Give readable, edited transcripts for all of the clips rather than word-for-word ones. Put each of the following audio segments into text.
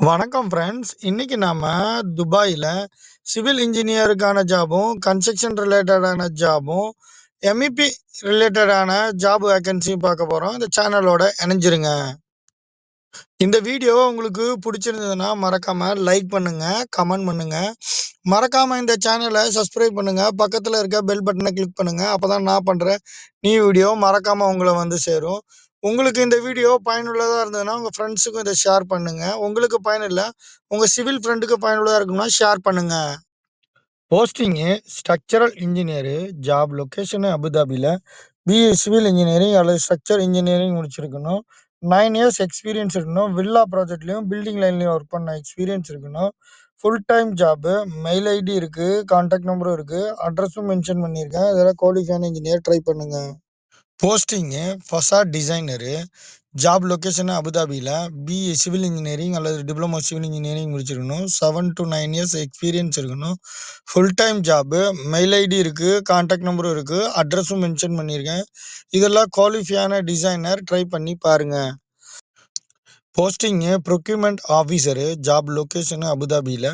வணக்கம் ஃப்ரெண்ட்ஸ். இன்னைக்கு நாம துபாயில சிவில் இன்ஜினியருக்கான ஜாபும், கன்ஸ்ட்ரக்ஷன் ரிலேட்டடான ஜாபும், MEP ரிலேட்டடான ஜாப் வேக்கன்சியும் பார்க்க போறோம். இந்த சேனலோட இணைஞ்சிருங்க. இந்த வீடியோ உங்களுக்கு பிடிச்சிருந்ததுன்னா மறக்காம லைக் பண்ணுங்க, கமெண்ட் பண்ணுங்க. மறக்காம இந்த சேனலை சப்ஸ்கிரைப் பண்ணுங்க. பக்கத்துல இருக்க பெல் பட்டனை கிளிக் பண்ணுங்க. அப்பதான் நான் பண்ற நியூ வீடியோ மறக்காம உங்களை வந்து சேரும். உங்களுக்கு இந்த வீடியோ பயனுள்ளதா இருந்ததுன்னா உங்க ஃப்ரெண்ட்ஸுக்கும் இதை ஷேர் பண்ணுங்க. உங்களுக்கு பயனில்லை, உங்க சிவில் ஃப்ரெண்டுக்கு பயனுள்ளதா இருக்கும்னா ஷேர் பண்ணுங்க. Posting structural engineer. Job location அபுதாபியில். பிஏ சிவில் இன்ஜினியரிங் அல்லது ஸ்ட்ரக்சர் இன்ஜினியரிங் முடிச்சிருக்கணும். 9 இயர்ஸ் எக்ஸ்பீரியன்ஸ் இருக்கணும். வில்லா ப்ராஜெக்ட்லையும் பில்டிங் லைன்லையும் ஒர்க் பண்ண எக்ஸ்பீரியன்ஸ் இருக்கணும். Full time job. Mail ID இருக்குது, கான்டாக்ட் நம்பரும் இருக்குது, அட்ரஸும் மென்ஷன் பண்ணியிருக்கேன். இதெல்லாம் குவாலிஃபையான இன்ஜினியர் ட்ரை பண்ணுங்கள். Posting facade designer. Job location அபுதாபியில். பிஏ சிவில் இன்ஜினியரிங் அல்லது டிப்ளமோ சிவில் இன்ஜினியரிங் முடிச்சிருக்கணும். 7 to 9 இயர்ஸ் எக்ஸ்பீரியன்ஸ் இருக்கணும். Full time job. Mail ID இருக்குது, கான்டாக்ட் நம்பரும் இருக்குது, அட்ரஸும் மென்ஷன் பண்ணியிருக்கேன். இதெல்லாம் குவாலிஃபையான டிசைனர் ட்ரை பண்ணி பாருங்கள். Posting procurement officer. Job location அபுதாபியில்.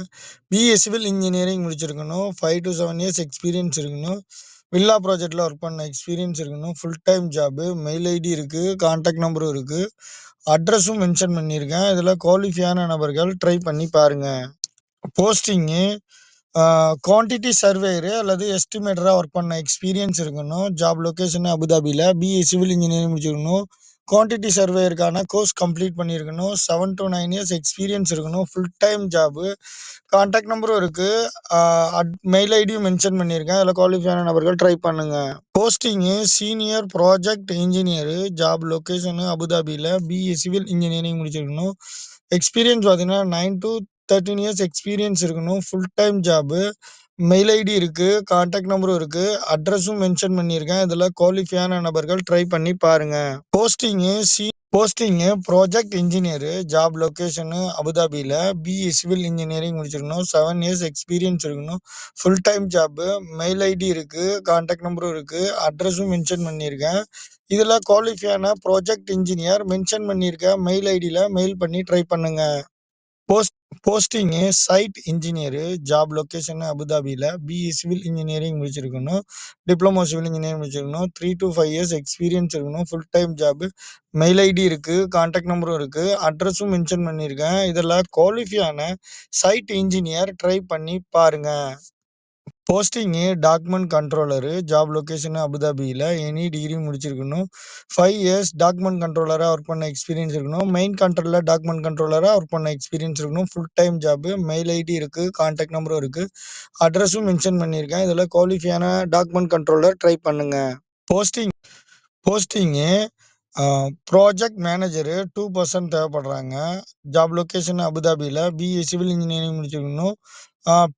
பிஏ சிவில் இன்ஜினியரிங் முடிச்சிருக்கணும். 5 to 7 இயர்ஸ் எக்ஸ்பீரியன்ஸ் இருக்கணும். வில்லா ப்ராஜெக்டில் ஒர்க் பண்ண எக்ஸ்பீரியன்ஸ் இருக்கணும். Full time job. Mail ID இருக்குது, கான்டாக்ட் நம்பரும் இருக்குது, அட்ரஸும் மென்ஷன் பண்ணியிருக்கேன். இதில் குவாலிஃபையான நபர்கள் ட்ரை பண்ணி பாருங்கள். போஸ்டிங்கு குவான்டிட்டி சர்வேயரு அல்லது எஸ்டிமேட்டராக ஒர்க் பண்ண எக்ஸ்பீரியன்ஸ் இருக்கணும். ஜாப் லொக்கேஷன் அபுதாபியில். பிஏ சிவில் இன்ஜினியரிங் முடிச்சிருக்கணும். குவான்டிட்டி சர்வேயருக்கான கோர்ஸ் கம்ப்ளீட் பண்ணியிருக்கணும். 7 to 9 இயர்ஸ் எக்ஸ்பீரியன்ஸ் இருக்கணும். Full time job. கான்டாக்ட் நம்பரும் இருக்குது, மெயில் ஐடியும் மென்ஷன் பண்ணியிருக்கேன். அதில் குவாலிஃபையான நபர்கள் ட்ரை பண்ணுங்கள். Posting senior project engineer. Job location அபுதாபியில். பிஏ சிவில் இன்ஜினியரிங் முடிச்சிருக்கணும். எக்ஸ்பீரியன்ஸ் பார்த்தீங்கன்னா 9 to 13 இயர்ஸ் எக்ஸ்பீரியன்ஸ் இருக்கணும். Full time job. Mail ID இருக்குது, கான்டாக்ட் நம்பரும் இருக்குது, அட்ரஸும் மென்ஷன் பண்ணியிருக்கேன். இதில் குவாலிஃபையான நபர்கள் ட்ரை பண்ணி பாருங்கள். Posting project engineer. Job location அபுதாபியில். பிஇ சிவில் இன்ஜினியரிங் முடிச்சிருக்கணும். 7 இயர்ஸ் எக்ஸ்பீரியன்ஸ் இருக்கணும். Full time job. Mail ID இருக்குது, கான்டாக்ட் நம்பரும் இருக்குது, அட்ரஸும் மென்ஷன் பண்ணியிருக்கேன். இதில் குவாலிஃபையான ப்ராஜெக்ட் இன்ஜினியர் மென்ஷன் பண்ணியிருக்கேன். மெயில் ஐடியில் மெயில் பண்ணி ட்ரை பண்ணுங்கள். Posting site engineer. Job location அபுதாபியில். பிஇ சிவில் இன்ஜினியரிங் முடிச்சிருக்கணும். டிப்ளமோ சிவில் இன்ஜினியரிங் முடிச்சிருக்கணும். 3 to 5 இயர்ஸ் எக்ஸ்பீரியன்ஸ் இருக்கணும். Full time job. Mail ID இருக்குது, கான்டாக்ட் நம்பரும் இருக்குது, அட்ரஸும் மென்ஷன் பண்ணியிருக்கேன். இதில் குவாலிஃபையான சைட் இன்ஜினியர் ட்ரை பண்ணி பாருங்கள். Posting document controller. Job location அபுதாபியில். எனி டிகிரி முடிச்சிருக்கணும். 5 இயர்ஸ் டாக்குமெண்ட் கண்ட்ரோலராக ஒர்க் பண்ண எக்ஸ்பீரியன்ஸ் இருக்கணும். மெயின் கண்ட்ரோலில் டாக்குமெண்ட் கண்ட்ரோலராக ஒர்க் பண்ண எக்ஸ்பீரியன்ஸ் இருக்கணும். Full time job. Mail ID இருக்குது, கான்டாக்ட் நம்பரும் இருக்குது, அட்ரஸும் மென்ஷன் பண்ணியிருக்கேன். இதில் குவாலிஃபையான டாக்குமெண்ட் கண்ட்ரோலர் ட்ரை பண்ணுங்கள். போஸ்டிங்கு ப்ராஜெக்ட் மேனேஜரு 2% தேவைப்படுறாங்க. ஜாப் லொக்கேஷன் அபுதாபியில். பிஏ சிவில் இன்ஜினியரிங் முடிச்சிருக்கணும்.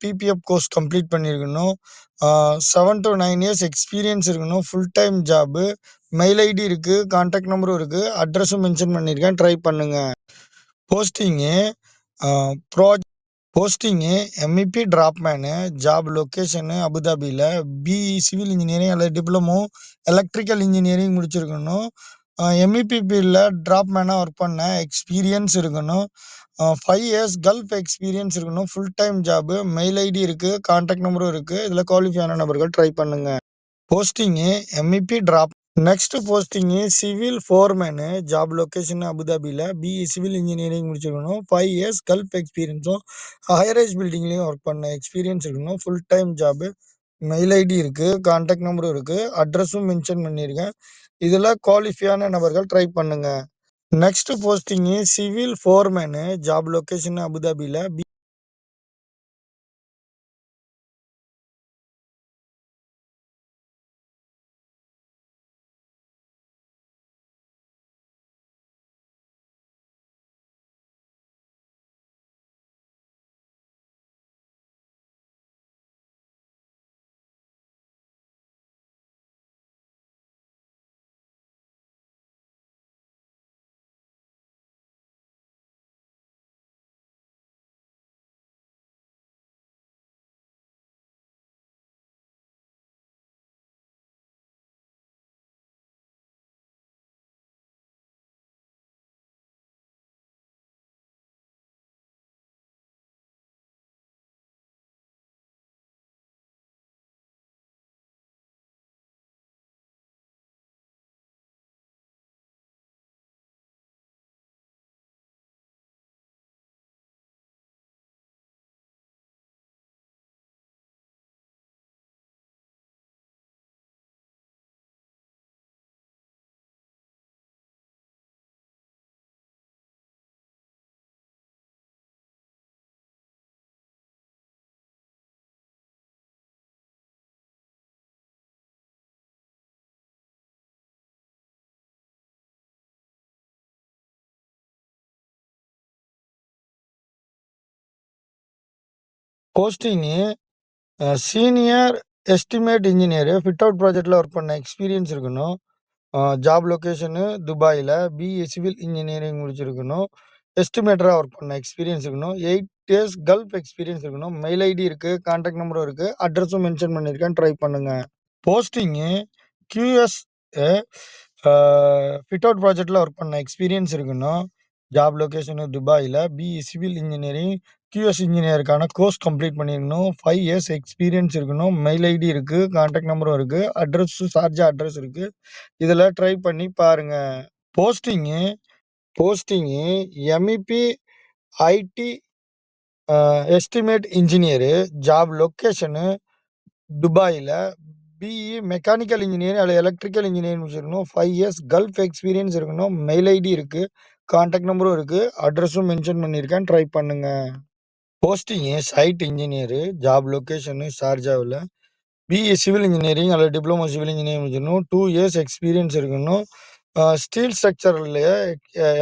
பிபிஎஃப் கோர்ஸ் கம்ப்ளீட் பண்ணியிருக்கணும். 7 to 9 இயர்ஸ் எக்ஸ்பீரியன்ஸ் இருக்கணும். Full time job. Mail ID இருக்குது, கான்டாக்ட் நம்பரும் இருக்குது, அட்ரஸும் மென்ஷன் பண்ணியிருக்கேன். ட்ரை பண்ணுங்கள். Posting posting MEP draftsman. Job location அபுதாபியில். பிஇ சிவில் இன்ஜினியரிங் அல்லது டிப்ளமோ எலக்ட்ரிக்கல் இன்ஜினியரிங் முடிச்சிருக்கணும். MEP ஃபீல்டில் டிராப்மேனாக ஒர்க் பண்ண எக்ஸ்பீரியன்ஸ் இருக்கணும். 5 இயர்ஸ் கல்ஃப் எக்ஸ்பீரியன்ஸ் இருக்கணும். Full time job. Mail ID இருக்குது, கான்டாக்ட் நம்பரும் இருக்குது. இதில் குவாலிஃபையான நபர்கள் ட்ரை பண்ணுங்கள். Posting MEP draft. Next posting civil foreman. Job location அபுதாபியில். பிஇ சிவில் இன்ஜினியரிங் முடிச்சிருக்கணும். 5 இயர்ஸ் கல்ஃப் எக்ஸ்பீரியன்ஸும் ஹைரைஸ் பில்டிங்லேயும் ஒர்க் பண்ண எக்ஸ்பீரியன்ஸ் இருக்கணும். Full time job. Mail ID இருக்குது, கான்டாக்ட் நம்பரும் இருக்குது, அட்ரஸும் மென்ஷன் பண்ணியிருக்கேன். இதில் குவாலிஃபையான நபர்கள் ட்ரை பண்ணுங்கள். Next posting civil foreman. Job location அபுதாபியில். Posting senior estimate engineer. Fit out ப்ராஜெக்ட்ல ஒர்க் பண்ண எக்ஸ்பீரியன்ஸ் இருக்கணும். ஜாப் லொகேஷனு துபாயில. பிஇ சிவில் இன்ஜினியரிங் முடிச்சிருக்கணும். எஸ்டிமேட்டரா ஒர்க் பண்ண எக்ஸ்பீரியன்ஸ் இருக்கணும். 8 இயர்ஸ் கல்ஃப் எக்ஸ்பீரியன்ஸ் இருக்கணும். மெயில் ஐடி இருக்கு, கான்டாக்ட் நம்பரும் இருக்கு, அட்ரஸும் மென்ஷன் பண்ணியிருக்கேன். ட்ரை பண்ணுங்க. போஸ்டிங்கு கியூஎஸ் ஃபிட் அவுட் ப்ராஜெக்ட்ல ஒர்க் பண்ண எக்ஸ்பீரியன்ஸ் இருக்கணும். ஜாப் லொகேஷனு துபாயில. பிஇ சிவில் இன்ஜினியரிங் கியூஎஸ் இன்ஜினியருக்கான கோர்ஸ் கம்ப்ளீட் பண்ணியிருக்கணும். 5 இயர்ஸ் எக்ஸ்பீரியன்ஸ் இருக்கணும். மெயில் ஐடி இருக்கு, கான்டாக்ட் நம்பரும் இருக்கு, அட்ரஸு ஷார்ஜா அட்ரஸ் இருக்கு. இதில் ட்ரை பண்ணி பாருங்க. Posting posting MEP ID estimate engineer. Job location துபாயில. பிஇ மெக்கானிக்கல் இன்ஜினியரிங் அல்லது எலக்ட்ரிக்கல் இன்ஜினியரிங் முடிச்சிருக்கணும். 5 இயர்ஸ் கல்ஃப் எக்ஸ்பீரியன்ஸ் இருக்கணும். மெயில் ஐடி இருக்கு, கான்டாக்ட் நம்பரும் இருக்கு, அட்ரஸும் மென்ஷன் பண்ணியிருக்கேன். ட்ரை பண்ணுங்க. Posting site engineer. Job location ஷார்ஜாவில். பிஇ சிவில் இன்ஜினியரிங் அல்லது டிப்ளமோ சிவில் இன்ஜினியரிங் முடிச்சிடணும். 2 இயர்ஸ் எக்ஸ்பீரியன்ஸ் இருக்கணும். ஸ்டீல் ஸ்ட்ரக்சர்லையே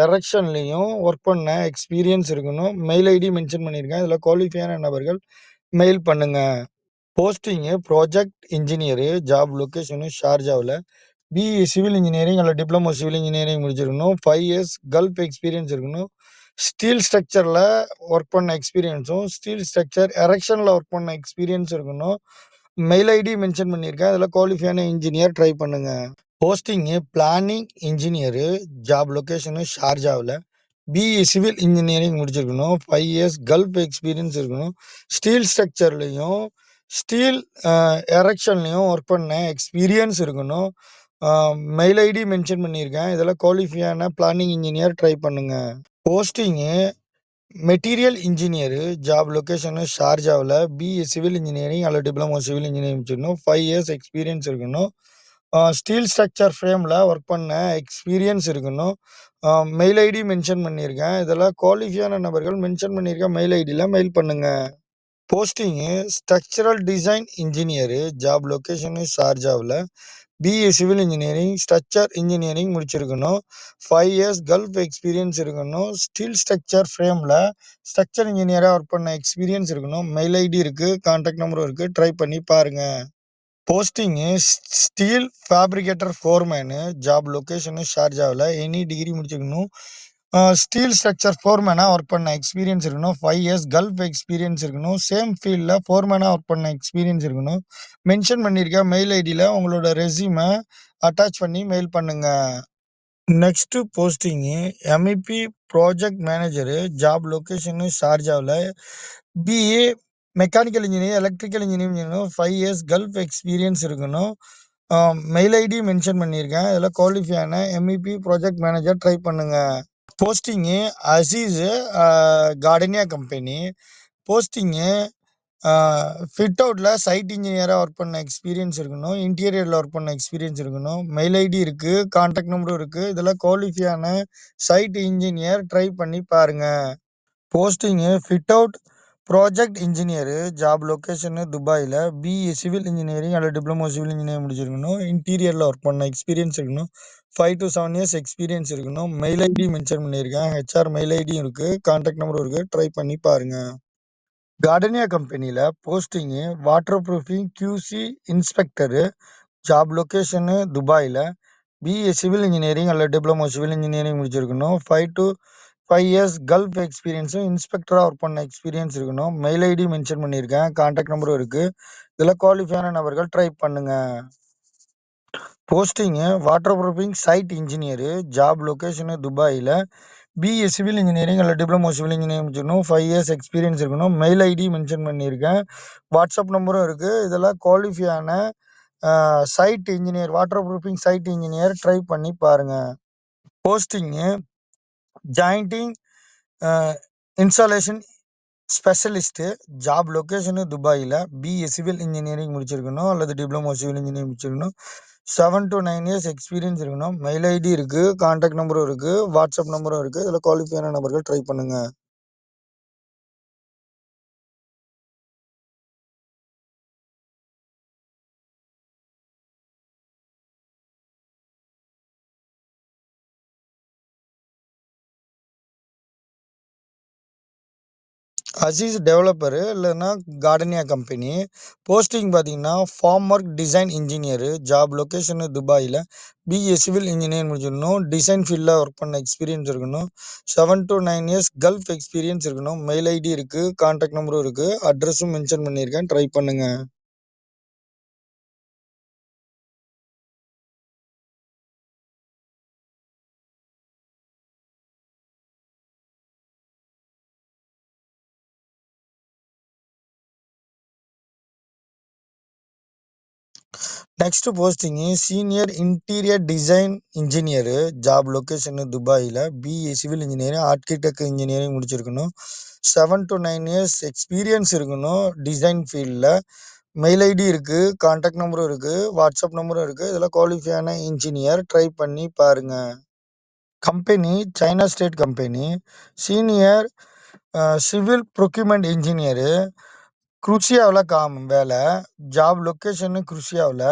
எரெக்ஷன்லையும் ஒர்க் பண்ண எக்ஸ்பீரியன்ஸ் இருக்கணும். மெயில் ஐடி மென்ஷன் பண்ணியிருக்கேன். இதில் குவாலிஃபையான நபர்கள் மெயில் பண்ணுங்க. Posting project engineer. Job location ஷார்ஜாவில். பிஇ சிவில் இன்ஜினியரிங் அல்லது டிப்ளமோ சிவில் இன்ஜினியரிங் முடிச்சிருக்கணும். 5 இயர்ஸ் கல்ஃப் எக்ஸ்பீரியன்ஸ் இருக்கணும். ஸ்டீல் ஸ்ட்ரக்சரில் ஒர்க் பண்ண எக்ஸ்பீரியன்ஸும் ஸ்டீல் ஸ்ட்ரக்சர் எரெக்ஷனில் ஒர்க் பண்ண எக்ஸ்பீரியன்ஸ் இருக்கணும். மெயில் ஐடி மென்ஷன் பண்ணியிருக்கேன். அதில் குவாலிஃபையான இன்ஜினியர் ட்ரை பண்ணுங்க. Posting planning engineer. Job location ஷார்ஜாவில். பிஇ சிவில் இன்ஜினியரிங் முடிச்சிருக்கணும். 5 இயர்ஸ் கல்ஃப் எக்ஸ்பீரியன்ஸ் இருக்கணும். ஸ்டீல் ஸ்ட்ரக்சர்லையும் ஸ்டீல் எரெக்ஷன்லையும் ஒர்க் பண்ண எக்ஸ்பீரியன்ஸ் இருக்கணும். மெயில் ஐடி மென்ஷன் பண்ணியிருக்கேன். இதில் குவாலிஃபையான பிளானிங் இன்ஜினியர் ட்ரை பண்ணுங்க. Posting material engineer. Job location ஷார்ஜாவில். பிஇ சிவில் இன்ஜினியரிங் அல்லது டிப்ளமோ சிவில் இன்ஜினியரிங் முடிச்சிருக்கணும். 5 இயர்ஸ் எக்ஸ்பீரியன்ஸ் இருக்கணும். ஸ்டீல் ஸ்ட்ரக்சர் ஃப்ரேமில் ஒர்க் பண்ண எக்ஸ்பீரியன்ஸ் இருக்கணும். மெயில் ஐடி மென்ஷன் பண்ணியிருக்கேன். இதில் குவாலிஃபையான நபர்கள் மென்ஷன் பண்ணியிருக்கேன் மெயில் ஐடியில் மெயில் பண்ணுங்க. Posting structural design engineer. Job location ஷார்ஜாவில். BE civil engineering structure engineering முடிச்சிருக்கணும். 5 இயர்ஸ் கல்ஃப் எக்ஸ்பீரியன்ஸ் இருக்கணும். ஸ்டீல் ஸ்ட்ரக்சர் ஃப்ரேமில் ஸ்ட்ரக்சர் இன்ஜினியராக ஒர்க் பண்ண எக்ஸ்பீரியன்ஸ் இருக்கணும். மெயில் ஐடி இருக்குது, கான்டாக்ட் நம்பரும் இருக்குது. ட்ரை பண்ணி பாருங்கள். Posting steel fabricator foreman. Job location ஷார்ஜாவில். எனி டிகிரி முடிச்சிருக்கணும். ஸ்டீல் ஸ்ட்ரக்சர் ஃபோர்மேனாக ஒர்க் பண்ண எக்ஸ்பீரியன்ஸ் இருக்கணும். 5 இயர்ஸ் கல்ஃப் எக்ஸ்பீரியன்ஸ் இருக்கணும். சேம் ஃபீல்டில் ஃபோர்மேனாக ஒர்க் பண்ண எக்ஸ்பீரியன்ஸ் இருக்கணும். மென்ஷன் பண்ணியிருக்கேன் மெயில் ஐடியில் உங்களோட ரெஸ்யூமை அட்டாச் பண்ணி மெயில் பண்ணுங்க. Next posting MEP project manager. Job location ஷார்ஜாவில். BE mechanical engineering electrical engineering இருக்கணும். 5 இயர்ஸ் கல்ஃப் எக்ஸ்பீரியன்ஸ் இருக்கணும். மெயில் ஐடி மென்ஷன் பண்ணியிருக்கேன். இதில் குவாலிஃபையான எம்இபி ப்ராஜெக்ட் மேனேஜர் ட்ரை பண்ணுங்க. Posting Azizi Gardenia company. Posting fit அவுட்டில் சைட் இன்ஜினியராக ஒர்க் பண்ண எக்ஸ்பீரியன்ஸ் இருக்கணும். இன்டீரியரில் ஒர்க் பண்ண எக்ஸ்பீரியன்ஸ் இருக்கணும். மெயில் ஐடி இருக்குது, கான்டாக்ட் நம்பரும் இருக்குது. இதில் குவாலிஃபையான சைட் இன்ஜினியர் ட்ரை பண்ணி பாருங்கள். Posting fit out project engineer. Job location துபாயில். பிஇ சிவில் இன்ஜினியரிங் அல்லது டிப்ளமோ சிவில் இன்ஜினியரிங் முடிச்சிருக்கணும். இன்டீரியரில் ஒர்க் பண்ண எக்ஸ்பீரியன்ஸ் இருக்கணும். 5 to 7 இயர்ஸ் எக்ஸ்பீரியன்ஸ் இருக்கணும். மெயில் ஐடி மென்ஷன் பண்ணியிருக்கேன். ஹெச்ஆர் மெயில் ஐடியும் இருக்குது, கான்டாக்ட் நம்பரும் இருக்குது. ட்ரை பண்ணி பாருங்கள். கார்டனியா கம்பெனியில் posting water proofing QC inspector. Job location துபாயில். பிஇ சிவில் இன்ஜினியரிங் அல்லது டிப்ளமோ சிவில் இன்ஜினியரிங் முடிச்சிருக்கணும். 5 இயர்ஸ் கல்ஃப் எக்ஸ்பீரியன்ஸும் இன்ஸ்பெக்டராக ஒர்க் பண்ண எக்ஸ்பீரியன்ஸ் இருக்கணும். மெயில் ஐடி மென்ஷன் பண்ணியிருக்கேன், கான்டாக்ட் நம்பரும் இருக்குது. இதில் குவாலிஃபையான நபர்கள் ட்ரை பண்ணுங்கள். Posting water proofing side engineer. Job location துபாயில். பிஇ சிவில் இன்ஜினியரிங் அல்லது டிப்ளமோ சிவில் இன்ஜினியரிங் முடிச்சிருக்கணும். 5 இயர்ஸ் எக்ஸ்பீரியன்ஸ் இருக்கணும். மெயில் ஐடி மென்ஷன் பண்ணியிருக்கேன். வாட்ஸ்அப் நம்பரும் இருக்குது. இதெல்லாம் குவாலிஃபையான site engineer water proofing side engineer try பண்ணி பாருங்கள். Posting jointing installation specialist. Job location துபாயில். பிஇ சிவில் இன்ஜினியரிங் முடிச்சிருக்கணும் அல்லது டிப்ளமோ சிவில் இன்ஜினியரிங் முடிச்சிருக்கணும். 7 to 9 இயர்ஸ் எக்ஸ்பீரியன்ஸ் இருக்கணும். மெயில் ஐடி இருக்குது, கான்டாக்ட் நம்பரும் இருக்குது, வாட்ஸ்அப் நம்பரும் இருக்குது. இதில் குவாலிஃபையான நபர்கள் ட்ரை பண்ணுங்கள். அசீஸ் டெவலப்பரு இல்லைன்னா கார்டனியா கம்பெனி. போஸ்டிங் பார்த்தீங்கன்னா formwork design engineer. Job location துபாயில். பிஏ சிவில் இன்ஜினியர் முடிச்சிடணும். டிசைன் ஃபீல்டில் ஒர்க் பண்ண எக்ஸ்பீரியன்ஸ் இருக்கணும். 7 to 9 இயர்ஸ் கல்ஃப் எக்ஸ்பீரியன்ஸ் இருக்கணும். மெயில் ஐடி இருக்குது, கான்டாக்ட் நம்பரும் இருக்குது, அட்ரஸும் மென்ஷன் பண்ணியிருக்கேன். ட்ரை பண்ணுங்கள். Next posting senior interior design engineer. Job location துபாயில். BA civil engineering, architect engineering முடிச்சிருக்கணும். 7 to 9 இயர்ஸ் எக்ஸ்பீரியன்ஸ் இருக்கணும் டிசைன் ஃபீல்டில். மெயில் ஐடி இருக்குது, கான்டாக்ட் நம்பரும் இருக்குது, வாட்ஸ்அப் நம்பரும் இருக்குது. இதில் குவாலிஃபையான இன்ஜினியர். ட்ரை பண்ணி பாருங்கள். Company China State company. Senior civil procurement engineer. குருஷியாவில் வேலை. ஜாப் லொக்கேஷனு குருஷியாவில்.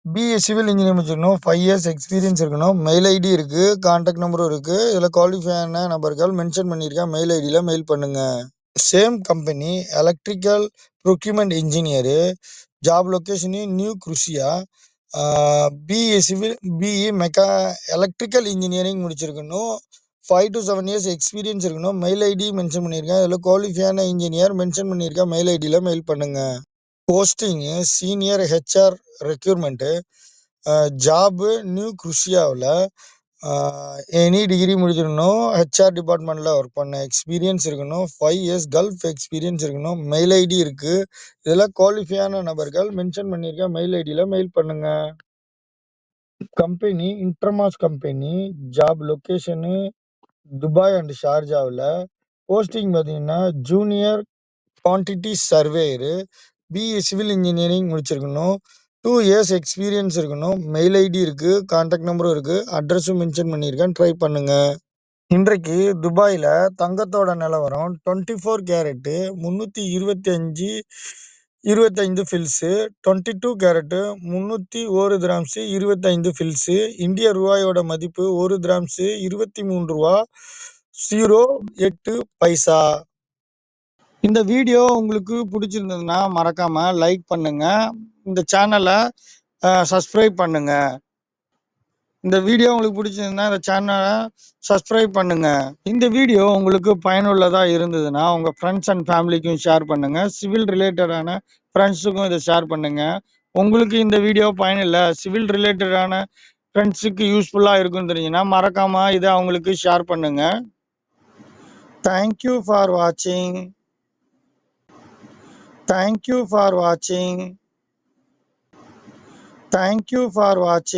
பிஏ சிவில் இன்ஜினியர் முடிச்சிருக்கணும். 5 இயர்ஸ் எக்ஸ்பீரியன்ஸ் இருக்கணும். மெயில் ஐடி இருக்குது, கான்டாக்ட் நம்பரும் இருக்குது. இதில் குவாலிஃபையான நபர்கள் மென்ஷன் பண்ணியிருக்கேன். மெயில் ஐடியில் மெயில் பண்ணுங்கள். Same company electrical procurement engineer. Job location new குருஷியா. BE civil BE electrical engineering முடிச்சிருக்கணும். 5 to 7 இயர்ஸ் எக்ஸ்பீரியன்ஸ் இருக்கணும். மெயில் ஐடி மென்ஷன் பண்ணியிருக்கேன். இதில் குவாலிஃபையான இன்ஜினியர் மென்ஷன் பண்ணியிருக்கேன். மெயில் ஐடியில் மெயில் பண்ணுங்கள். Posting senior HR requirement. Job new குருஷியாவில். எனி டிகிரி முடிச்சிடணும். ஹெச்ஆர் டிபார்ட்மெண்ட்டில் ஒர்க் பண்ண எக்ஸ்பீரியன்ஸ் இருக்கணும். 5 இயர்ஸ் கல்ஃப் எக்ஸ்பீரியன்ஸ் இருக்கணும். மெயில் ஐடி இருக்குது. இதில் குவாலிஃபையான நபர்கள் மென்ஷன் பண்ணியிருக்கேன். மெயில் ஐடியில் மெயில் பண்ணுங்கள். Company Intermas company. Job location Dubai and ஷார்ஜாவில். போஸ்டிங் பார்த்தீங்கன்னா junior quantity surveyor. BE civil engineering முடிச்சிருக்கணும். 2 இயர்ஸ் எக்ஸ்பீரியன்ஸ் இருக்கணும். மெயில் ஐடி இருக்குது, கான்டாக்ட் நம்பரும் இருக்குது, அட்ரஸும் மென்ஷன் பண்ணியிருக்கேன். ட்ரை பண்ணுங்கள். இன்றைக்கு துபாயில் தங்கத்தோட நிலவரம் 24 carrot 325 fils. 22 carrot 301 grams 25 fils. இந்திய ரூபாயோட மதிப்பு 1 கிராம்ஸு 23 ரூபா 08 பைசா. இந்த வீடியோ உங்களுக்கு பிடிச்சிருந்ததுன்னா மறக்காம லைக் பண்ணுங்க. இந்த சேனலை சப்ஸ்கிரைப் பண்ணுங்க. இந்த வீடியோ உங்களுக்கு பிடிச்சிருந்தா இந்த சேனலை சப்ஸ்கிரைப் பண்ணுங்க. இந்த வீடியோ உங்களுக்கு பயனுள்ளதா இருந்ததுன்னா உங்க ஃப்ரெண்ட்ஸ் அண்ட் ஃபேமிலிக்கும் ஷேர் பண்ணுங்க. சிவில் ரிலேட்டடான ஃப்ரெண்ட்ஸுக்கும் இதை ஷேர் பண்ணுங்க. உங்களுக்கு இந்த வீடியோ பயனில்லை, சிவில் ரிலேட்டடான ஃப்ரெண்ட்ஸுக்கு யூஸ்ஃபுல்லாக இருக்குன்னு தெரிஞ்சுன்னா மறக்காம இதை அவங்களுக்கு ஷேர் பண்ணுங்க. தேங்க்யூ ஃபார் வாட்சிங். Thank you for watching.